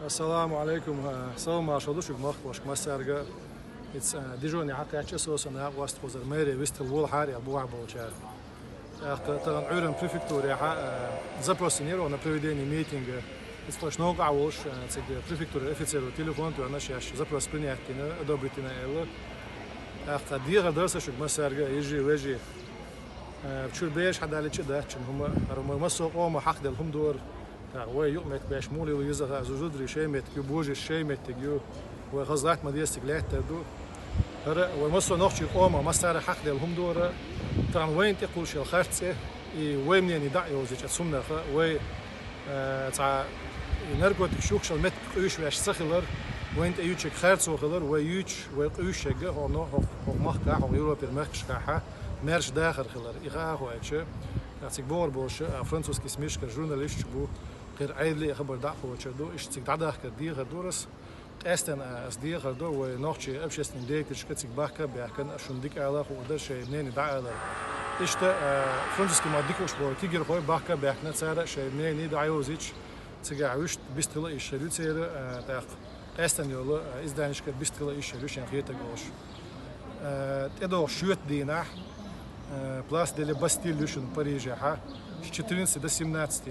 Assalamu alaikum. Salama şoluşuk mahboş masarga. It's dijoni haqqatcha so'sana wast qo'zar meri wistel wol hari al bu'a bolchar. Tagan uren prefektura zaprosiniero na проведение митинга. It's много awolsh цег prefektura офицеру телефон то наш яш запрос принятина одобрительна эло. Дига درسشك مسارga يجي ويجي بشور بيش حدا اللي كده هم مسوا قوم حق دلهم دور وي يومك باش مولي ويزها زوجدري شيمت بوجي شيمت جو وغزات ما ديستك لا تدو هر ومسوا نوخشي قوم مسار حق دلهم دور طبعا وين تقول شي الخرطه وين من يدعي وزيك تسمنا وي تاع نرجو تشوكش المت قيش واش سخلر وين تيوتشك خرطه وخلر ويوتش ويقيش جه هو مخكا هو يوروبير مخكا مرش داخل خلر إخاء هو أشياء أعطيك بور بوش فرنسوس كسميش كجورناليست شبو غير عيد خبر دعوة وشدو إيش تيك دعوة كديه غدورس أستن أصديه غدور ونوخشي أبشستن ديك تشكتك باكا بيحكن أشون ديك على وده شيء منين دعوة على إيش تا فرنسوس كما ديكوش بو تيجي خوي باكا بيحكن سعر شيء منين دعوة زيج تجاوزت بيستلا إيش شلو تير تاق أستن يلا إزدانش كبيستلا إيش شلو شن خير تجوش تدو شوت دينا Плац de la Bastille в Париже, с 14 до 17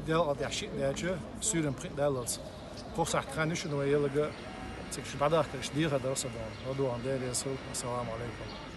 делал отяжи, дача, сюрем предалец. После хранишь, но я лага, цик шбадах, каш дига, да, садан. Аду андерия, салам алейкум.